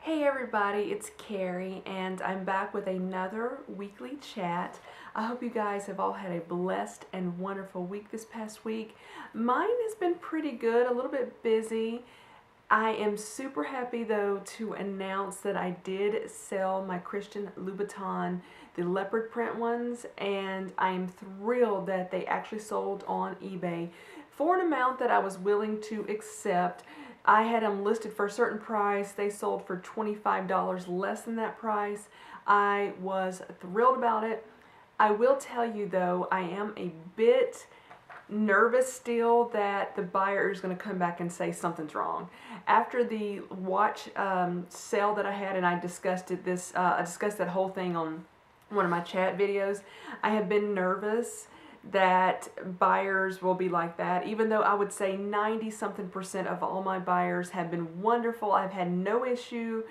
Hey everybody, it's Karrie and I'm back with another weekly chat. I hope you guys have all had a blessed and wonderful week this past week. Mine has been pretty good, a little bit busy. I am super happy though to announce that I did sell my Christian Louboutin, the leopard print ones, and I am thrilled that they actually sold on eBay for an amount that I was willing to accept. I had them listed for a certain price. They sold for $25 less than that price. I was thrilled about it. I will tell you though, I am a bit nervous still that the buyer is going to come back and say something's wrong. After the watch sale that I had, and I discussed I discussed that whole thing on one of my chat videos. I have been nervous that buyers will be like that, even though I would say 90-something% of all my buyers have been wonderful. I've had no issue,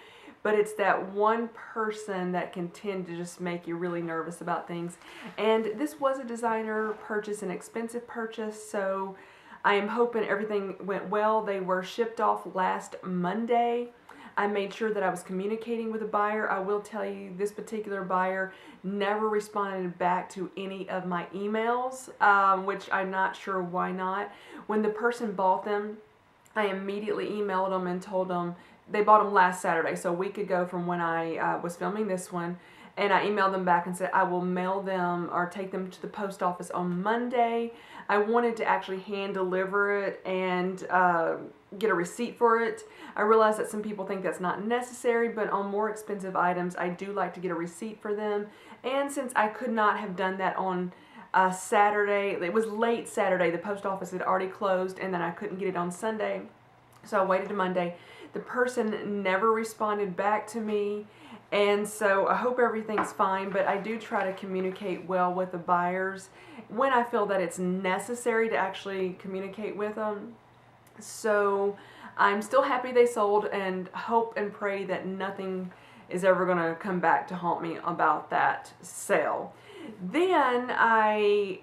but it's that one person that can tend to just make you really nervous about things. And this was a designer purchase, an expensive purchase, so I am hoping everything went well. They were shipped off last Monday. I made sure that I was communicating with the buyer. I will tell you, this particular buyer never responded back to any of my emails, which I'm not sure why not. When the person bought them, I immediately emailed them and told them they bought them last Saturday, so a week ago from when I was filming this one. And I emailed them back and said I will mail them or take them to the post office on Monday. I wanted to actually hand deliver it and get a receipt for it. I realize that some people think that's not necessary, but on more expensive items, I do like to get a receipt for them. And since I could not have done that on Saturday, it was late Saturday, the post office had already closed, and then I couldn't get it on Sunday, so I waited to Monday. The person never responded back to me, and so I hope everything's fine, but I do try to communicate well with the buyers when I feel that it's necessary to actually communicate with them. So I'm still happy they sold and hope and pray that nothing is ever going to come back to haunt me about that sale. Then it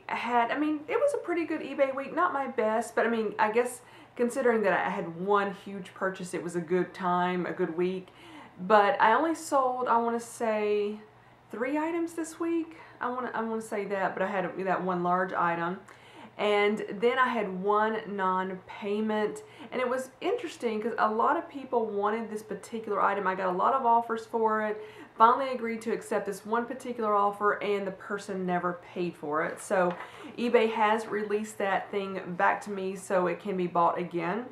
was a pretty good eBay week. Not my best, but I guess considering that I had one huge purchase, it was a good time, a good week. But I only sold, I want to say, 3 items this week. I want to say that, but I had that one large item. And then I had one non-payment, and it was interesting because a lot of people wanted this particular item. I got a lot of offers for it. Finally agreed to accept this one particular offer, and the person never paid for it. So eBay has released that thing back to me so it can be bought again.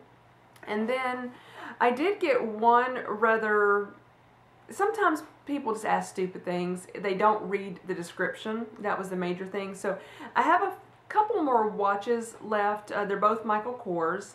And then I did get one rather, sometimes people just ask stupid things. They don't read the description. That was the major thing. So I have a couple more watches left. They're both Michael Kors,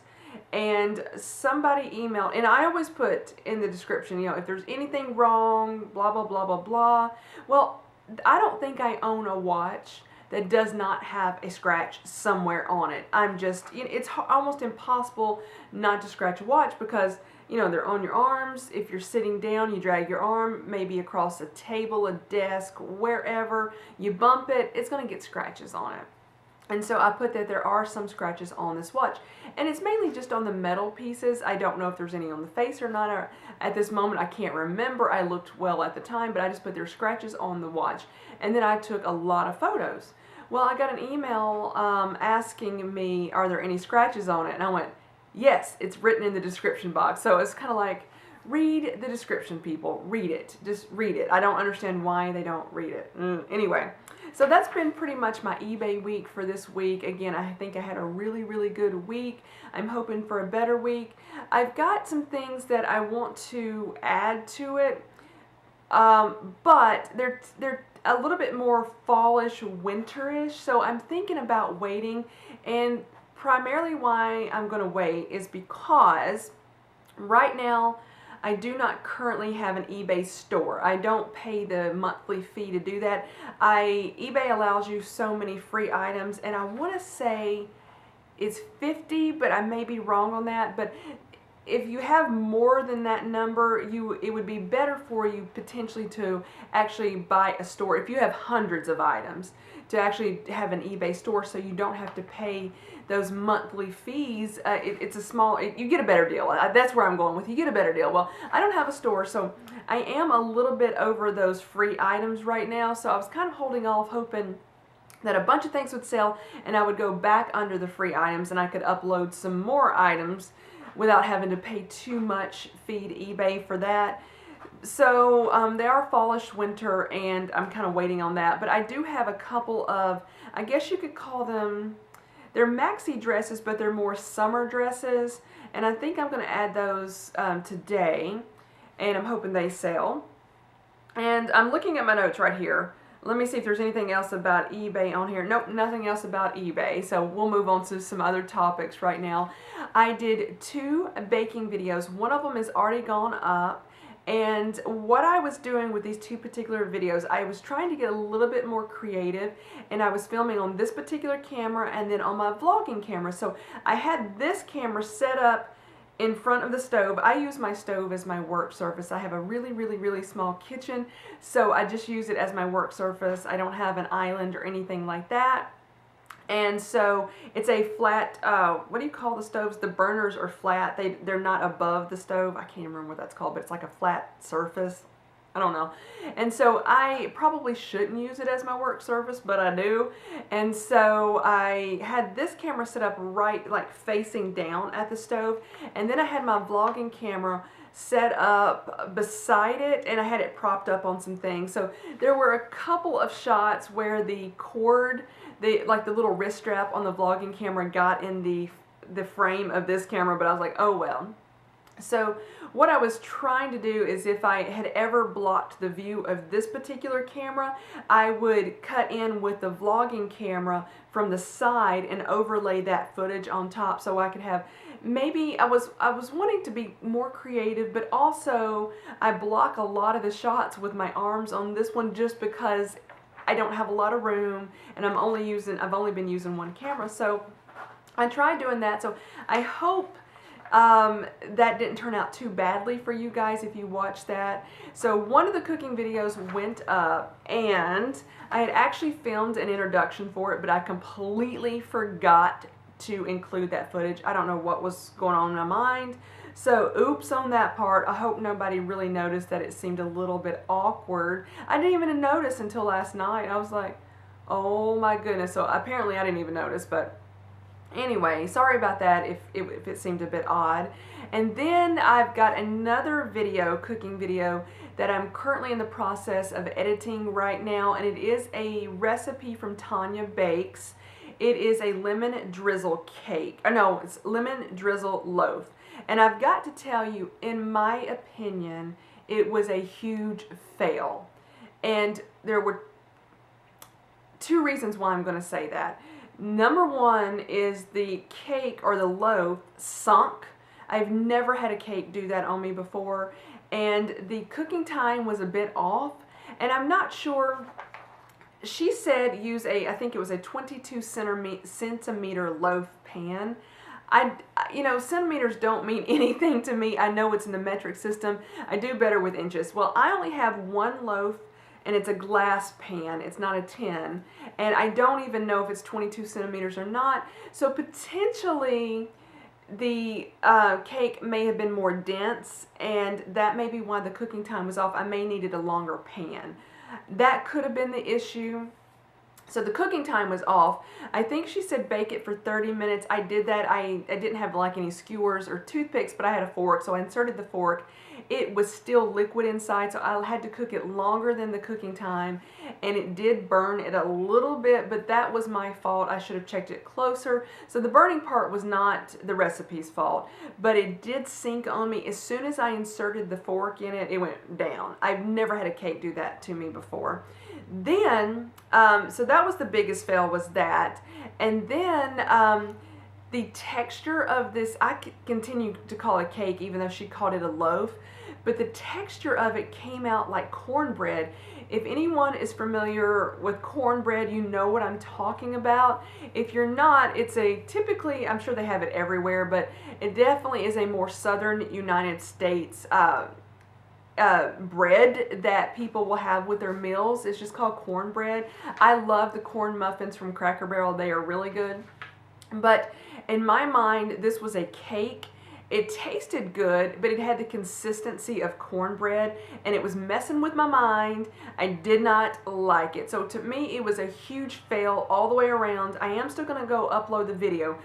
and somebody emailed, and I always put in the description, if there's anything wrong, blah blah blah blah blah. Well, I don't think I own a watch that does not have a scratch somewhere on it. It's almost impossible not to scratch a watch because they're on your arms. If you're sitting down, you drag your arm maybe across a table, a desk, wherever, you bump it, it's going to get scratches on it. And so I put that there are some scratches on this watch. And it's mainly just on the metal pieces. I don't know if there's any on the face or not. Or at this moment, I can't remember. I looked well at the time, but I just put there scratches on the watch. And then I took a lot of photos. Well, I got an email asking me, are there any scratches on it? And I went, yes, it's written in the description box. So it's kind of like, read the description, people. Read it. Just read it. I don't understand why they don't read it. Anyway. So that's been pretty much my eBay week for this week. Again, I think I had a really, really good week. I'm hoping for a better week. I've got some things that I want to add to it, but they're a little bit more fallish, winterish. So I'm thinking about waiting, and primarily why I'm going to wait is because right now I do not currently have an eBay store. I don't pay the monthly fee to do that. eBay allows you so many free items, and I want to say it's 50, but I may be wrong on that. But if you have more than that number, it would be better for you potentially to actually buy a store. If you have hundreds of items, to actually have an eBay store so you don't have to pay those monthly fees. It's a small, you get a better deal. That's where I'm going with. You get a better deal. Well, I don't have a store, so I am a little bit over those free items right now, so I was kind of holding off, hoping that a bunch of things would sell and I would go back under the free items and I could upload some more items without having to pay too much fee to eBay for that. So they are fallish winter, and I'm kind of waiting on that. But I do have a couple of, I guess you could call them, they're maxi dresses, but they're more summer dresses. And I think I'm going to add those today, and I'm hoping they sell. And I'm looking at my notes right here. Let me see if there's anything else about eBay on here. Nope, nothing else about eBay. So we'll move on to some other topics right now. I did 2 baking videos. One of them is already gone up. And what I was doing with these 2 particular videos, I was trying to get a little bit more creative, and I was filming on this particular camera and then on my vlogging camera. So I had this camera set up in front of the stove. I use my stove as my work surface. I have a really small kitchen, so I just use it as my work surface. I don't have an island or anything like that. And so it's a flat, what do you call the stoves? The burners are flat. They're not above the stove. I can't remember what that's called, but it's like a flat surface. I don't know. And so I probably shouldn't use it as my work surface, but I do. And so I had this camera set up right, like facing down at the stove. And then I had my vlogging camera set up beside it, and I had it propped up on some things. So there were a couple of shots where the cord, like the little wrist strap on the vlogging camera got in the frame of this camera, but I was like, oh well. So what I was trying to do is, if I had ever blocked the view of this particular camera, I would cut in with the vlogging camera from the side and overlay that footage on top, so I could have, maybe I was wanting to be more creative, but also I block a lot of the shots with my arms on this one just because I don't have a lot of room, and I've only been using one camera. So I tried doing that. So I hope that didn't turn out too badly for you guys if you watched that. So one of the cooking videos went up, and I had actually filmed an introduction for it, but I completely forgot to include that footage. I don't know what was going on in my mind. So oops on that part. I hope nobody really noticed that it seemed a little bit awkward. I didn't even notice until last night. I was like, oh my goodness. So apparently I didn't even notice, but anyway, sorry about that if it seemed a bit odd. And then I've got another video, cooking video, that I'm currently in the process of editing right now, and it is a recipe from Tanya Bakes. It is a lemon drizzle cake. No, it's lemon drizzle loaf. And I've got to tell you, in my opinion, it was a huge fail. And there were 2 reasons why I'm going to say that. Number 1 is the cake, or the loaf, sunk. I've never had a cake do that on me before. And the cooking time was a bit off. And I'm not sure. She said use I think it was a 22 centimeter loaf pan. Centimeters don't mean anything to me. I know it's in the metric system. I do better with inches. Well, I only have 1 loaf, and it's a glass pan. It's not a tin. And I don't even know if it's 22 centimeters or not. So potentially the cake may have been more dense, and that may be why the cooking time was off. I may needed a longer pan. That could have been the issue. So the cooking time was off. I think she said bake it for 30 minutes. I did that. I didn't have like any skewers or toothpicks, but I had a fork, so I inserted the fork. It was still liquid inside, so I had to cook it longer than the cooking time, and it did burn it a little bit, but that was my fault. I should have checked it closer. So the burning part was not the recipe's fault, but it did sink on me. As soon as I inserted the fork in it, it went down. I've never had a cake do that to me before. Then, so that was the biggest fail, was that. And then the texture of this, I continue to call it cake even though she called it a loaf, but the texture of it came out like cornbread. If anyone is familiar with cornbread, you know what I'm talking about. If you're not, it's a typically, I'm sure they have it everywhere, but it definitely is a more southern United States bread that people will have with their meals. It's just called cornbread. I love the corn muffins from Cracker Barrel. They are really good. But in my mind, this was a cake. It tasted good, but it had the consistency of cornbread, and it was messing with my mind. I did not like it. So to me, it was a huge fail all the way around. I am still going to go upload the video.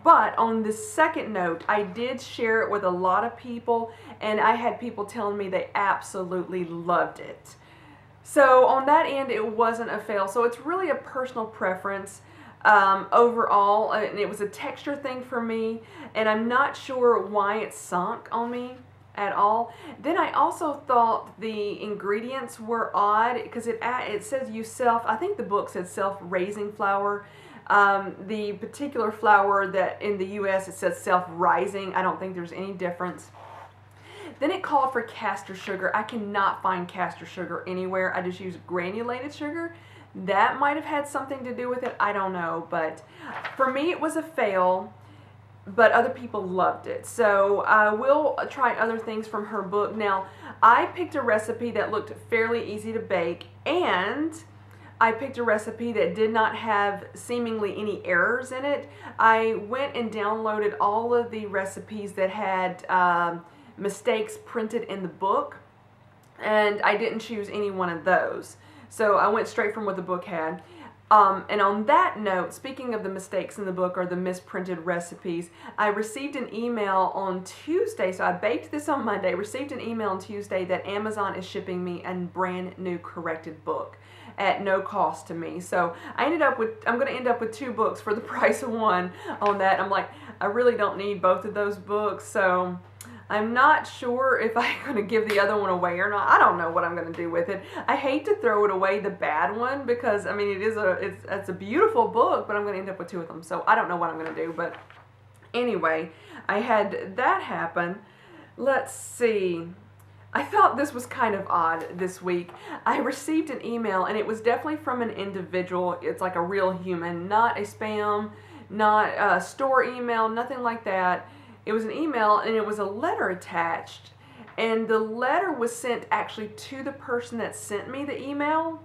But on the second note, I did share it with a lot of people, and I had people telling me they absolutely loved it. So on that end, it wasn't a fail. So it's really a personal preference. Overall, and it was a texture thing for me, and I'm not sure why it sunk on me at all. Then I also thought the ingredients were odd because it says I think the book said self-raising flour. The particular flour that in the US it says self-rising. I don't think there's any difference. Then it called for castor sugar. I cannot find castor sugar anywhere. I just use granulated sugar. That might have had something to do with it. I don't know. But for me, it was a fail. But other people loved it. So I will try other things from her book. Now, I picked a recipe that looked fairly easy to bake. And I picked a recipe that did not have seemingly any errors in it. I went and downloaded all of the recipes that had mistakes printed in the book. And I didn't choose any one of those. So I went straight from what the book had. And on that note, speaking of the mistakes in the book or the misprinted recipes, I received an email on Tuesday. So I baked this on Monday, received an email on Tuesday that Amazon is shipping me a brand new corrected book at no cost to me. So I'm going to end up with 2 books for the price of one on that. I'm like, I really don't need both of those books. So I'm not sure if I'm going to give the other one away or not. I don't know what I'm going to do with it. I hate to throw it away, the bad one, because I mean it's a beautiful book, but I'm going to end up with 2 of them. So I don't know what I'm going to do, but anyway, I had that happen. Let's see. I thought this was kind of odd this week. I received an email, and it was definitely from an individual. It's like a real human, not a spam, not a store email, nothing like that. It was an email, and it was a letter attached, and the letter was sent actually to the person that sent me the email,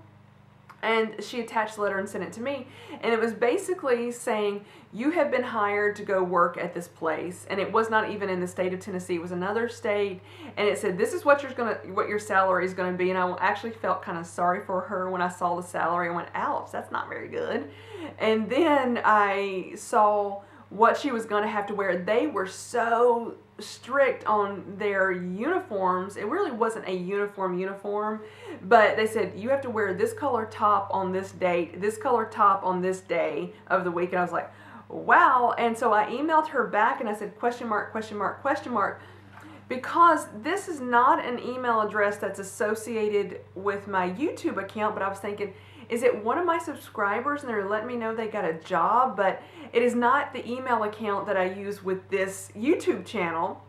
and she attached the letter and sent it to me, and it was basically saying, you have been hired to go work at this place, and it was not even in the state of Tennessee, it was another state, and it said, this is what your salary is going to be, and I actually felt kind of sorry for her when I saw the salary. I went, ouch, that's not very good. And then I saw what she was going to have to wear. They were so strict on their uniforms. It really wasn't a uniform, but they said you have to wear this color top on this date, this color top on this day of the week. And I was like, wow. And so I emailed her back and I said, question mark, question mark, question mark, because this is not an email address that's associated with my YouTube account. But I was thinking, is it one of my subscribers and they're letting me know they got a job? But it is not the email account that I use with this YouTube channel.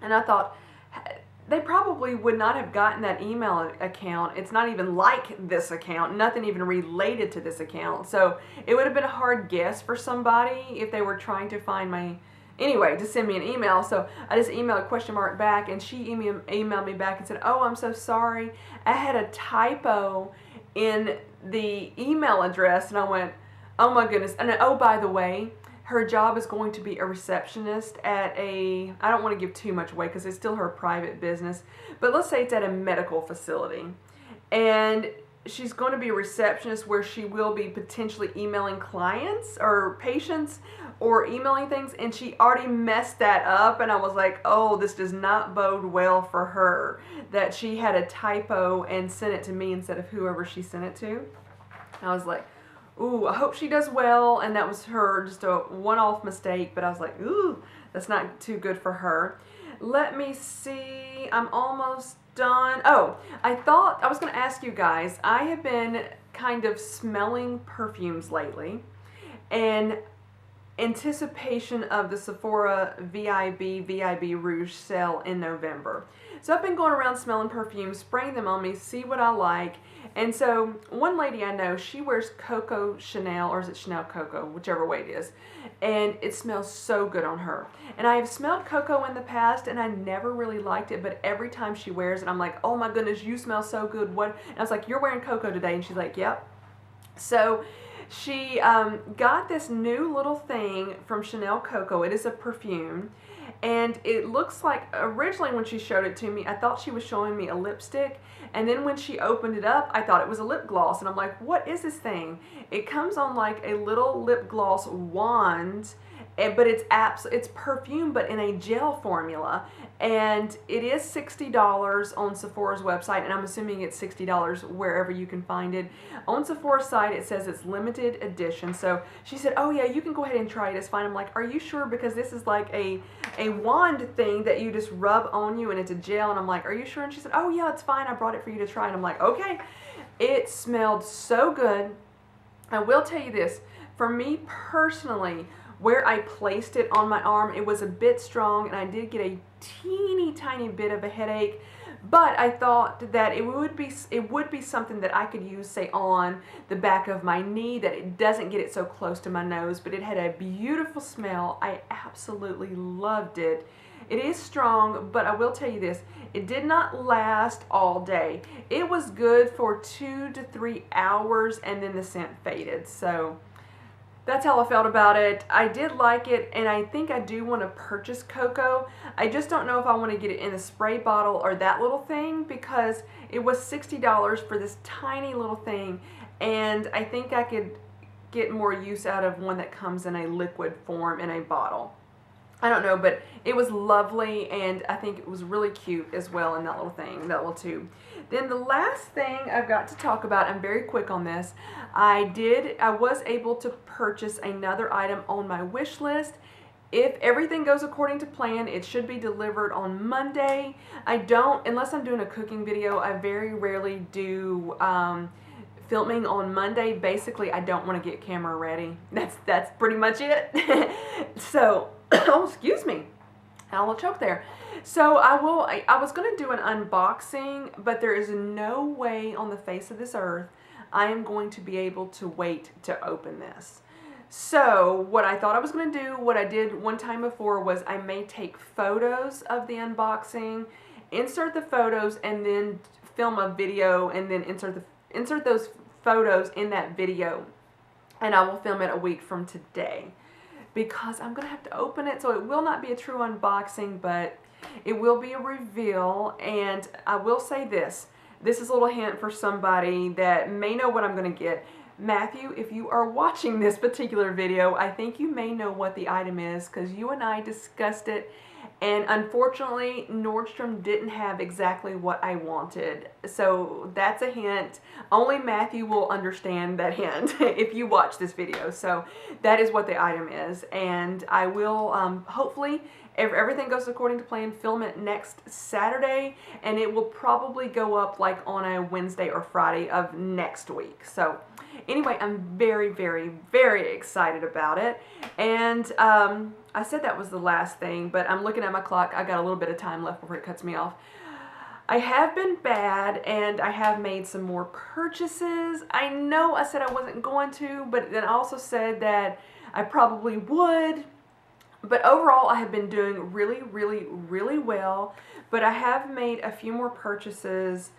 And I thought, they probably would not have gotten that email account. It's not even like this account, nothing even related to this account. So it would have been a hard guess for somebody if they were trying to find my, anyway, to send me an email. So I just emailed a question mark back, and she emailed me back and said, oh, I'm so sorry. I had a typo in the email address. And I went, oh my goodness. And oh, by the way, her job is going to be a receptionist at I don't want to give too much away because it's still her private business, but let's say it's at a medical facility. And she's going to be a receptionist where she will be potentially emailing clients or patients or emailing things, and she already messed that up. And I was like, oh, this does not bode well for her, that she had a typo and sent it to me instead of whoever she sent it to. I was like, ooh, I hope she does well. And that was her, just a one-off mistake, but I was like, ooh, that's not too good for her. Let me see, I'm almost done. Oh, I thought I was going to ask you guys, I have been kind of smelling perfumes lately, and anticipation of the Sephora VIB Rouge sale in November. So I've been going around smelling perfumes, spraying them on me, see what I like. And so one lady I know, she wears Coco Chanel, or is it Chanel Coco, whichever way it is. And it smells so good on her. And I have smelled Coco in the past, and I never really liked it, but every time she wears it, I'm like, oh my goodness, you smell so good. What? And I was like, you're wearing Coco today? And she's like, yep. So she got this new little thing from Chanel Coco. It is a perfume. And it looks like, originally when she showed it to me, I thought she was showing me a lipstick. And then when she opened it up, I thought it was a lip gloss. And I'm like, what is this thing? It comes on like a little lip gloss wand, but it's perfume, but in a gel formula. And it is $60 on Sephora's website, and I'm assuming it's $60 wherever you can find it. On Sephora's site, it says it's limited edition. So she said, oh yeah, you can go ahead and try it, it's fine. I'm like, are you sure? Because this is like a wand thing that you just rub on you, and it's a gel. And I'm like, are you sure? And she said, oh yeah, it's fine, I brought it for you to try. And I'm like, okay. It smelled so good. I will tell you this, for me personally, where I placed it on my arm, it was a bit strong, and I did get a teeny tiny bit of a headache, but I thought that it would be something that I could use, say, on the back of my knee, that it doesn't get it so close to my nose. But it had a beautiful smell. I absolutely loved it. It is strong, but I will tell you this, it did not last all day. It was good for 2 to 3 hours, and then the scent faded. So that's how I felt about it. I did like it, and I think I do want to purchase Coco. I just don't know if I want to get it in a spray bottle or that little thing, because it was $60 for this tiny little thing, and I think I could get more use out of one that comes in a liquid form in a bottle. I don't know, but it was lovely, and I think it was really cute as well in that little thing, that little tube. Then the last thing I've got to talk about, I'm very quick on this, I was able to purchase another item on my wish list. If everything goes according to plan, it should be delivered on Monday. Unless I'm doing a cooking video, I very rarely do filming on Monday. Basically, I don't want to get camera ready. That's pretty much it. So, oh, excuse me, I will choke there. So I was going to do an unboxing, but there is no way on the face of this earth I am going to be able to wait to open this. So what I thought I was going to do, what I did one time before, was I may take photos of the unboxing, insert the photos, and then film a video, and then insert those photos in that video, and I will film it a week from today, because I'm going to have to open it. So it will not be a true unboxing, but it will be a reveal. And I will say this is a little hint for somebody that may know what I'm going to get. Matthew, if you are watching this particular video, I think you may know what the item is, because you and I discussed it, and unfortunately Nordstrom didn't have exactly what I wanted. So that's a hint. Only Matthew will understand that hint if you watch this video. So that is what the item is, and I will hopefully, if everything goes according to plan, film it next Saturday, and it will probably go up like on a Wednesday or Friday of next week. So anyway, I'm very, very, very excited about it. And I said that was the last thing, but I'm looking at my clock. I got a little bit of time left before it cuts me off. I have been bad, and I have made some more purchases. I know I said I wasn't going to, but then I also said that I probably would. But overall, I have been doing really, really, really well. But I have made a few more purchases,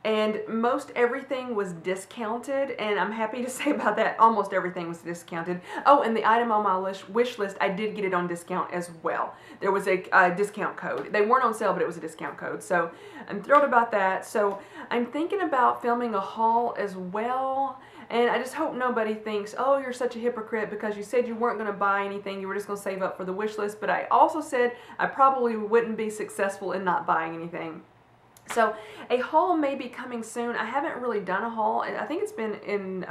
and most everything was discounted, and I'm happy to say about that, almost everything was discounted. Oh, and the item on my wish list, I did get it on discount as well. There was a discount code. They weren't on sale, but it was a discount code, so I'm thrilled about that. So I'm thinking about filming a haul as well, and I just hope nobody thinks, oh, you're such a hypocrite because you said you weren't going to buy anything, you were just going to save up for the wish list. But I also said I probably wouldn't be successful in not buying anything. So a haul may be coming soon. I haven't really done a haul. I think it's been in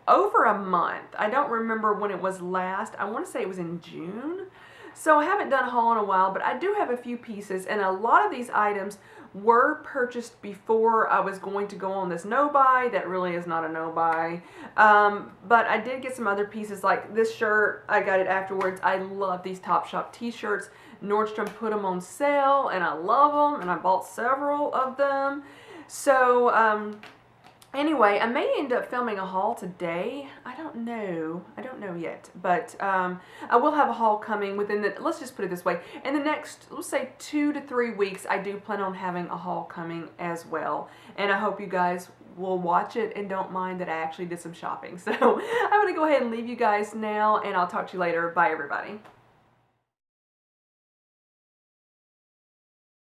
over a month. I don't remember when it was last. I want to say it was in June. So I haven't done a haul in a while, but I do have a few pieces, and a lot of these items were purchased before I was going to go on this no-buy. That really is not a no-buy. But I did get some other pieces, like this shirt. I got it afterwards. I love these Topshop t-shirts. Nordstrom put them on sale, and I love them, and I bought several of them. So, anyway, I may end up filming a haul today. I don't know. I don't know yet. But I will have a haul coming within the, let's just put it this way, in the next, let's say 2 to 3 weeks, I do plan on having a haul coming as well. And I hope you guys will watch it and don't mind that I actually did some shopping. So I'm going to go ahead and leave you guys now, and I'll talk to you later. Bye, everybody.